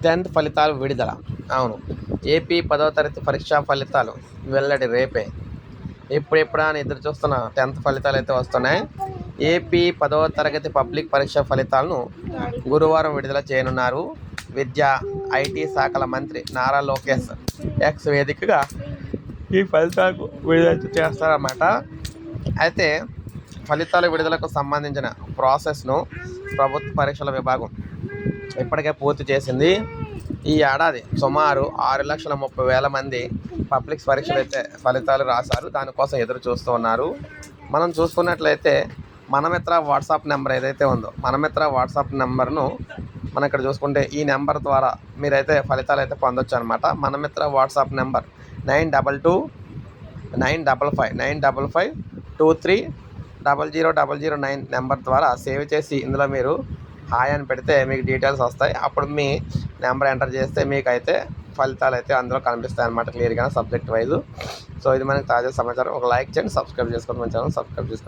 10th ఫలితాలు విడుదల. అవును, ఏపీ 10వ తరగతి పరీక్షా ఫలితాలు వెల్లడి రేపే. ఎప్పుడెప్పుడా అని ఎదురు చూస్తున్న 10th ఫలితాలు అయితే వస్తున్నాయి. ఏపీ 10వ తరగతి పబ్లిక్ పరీక్ష ఫలితాలను గురువారం విడుదల చేయనున్నారు. విద్యా, ఐటీ శాఖల మంత్రి నారా లోకేష్ ఎక్స్ వేదికగా ఈ ఫలితాలకు విడుదల చేస్తారన్నమాట. అయితే ఫలితాల విడుదలకు సంబంధించిన ప్రాసెస్ను ప్రభుత్వ పరీక్షల విభాగం ఇప్పటికే పూర్తి చేసింది. ఈ ఏడాది సుమారు 6,30,000 మంది పబ్లిక్ పరీక్షలు అయితే ఫలితాలు రాశారు. దానికోసం ఎదురు చూస్తూ ఉన్నారు. మనం చూసుకున్నట్లయితే మనమిత్ర వాట్సాప్ నెంబర్ ఏదైతే ఉందో, మనమిత్ర వాట్సాప్ నెంబర్ను మనం ఇక్కడ చూసుకుంటే ఈ నెంబర్ ద్వారా మీరైతే ఫలితాలు అయితే పొందొచ్చు అనమాట. మనమిత్ర వాట్సాప్ నెంబర్ 925595530009 నెంబర్ ద్వారా సేవ్ చేసి ఇందులో మీరు హాయ్ అని పెడితే మీకు డీటెయిల్స్ వస్తాయి. అప్పుడు మీ నెంబర్ ఎంటర్ చేస్తే మీకైతే ఫలితాలు అయితే అందులో కనిపిస్తాయి అన్నమాట, క్లియర్గా సబ్జెక్ట్ వైజ్. సో ఇది మనకి తాజా సమాచారం. ఒక లైక్ చేయండి, సబ్స్క్రైబ్ చేసుకోండి, మన ఛానల్ సబ్స్క్రైబ్ చేసుకోండి.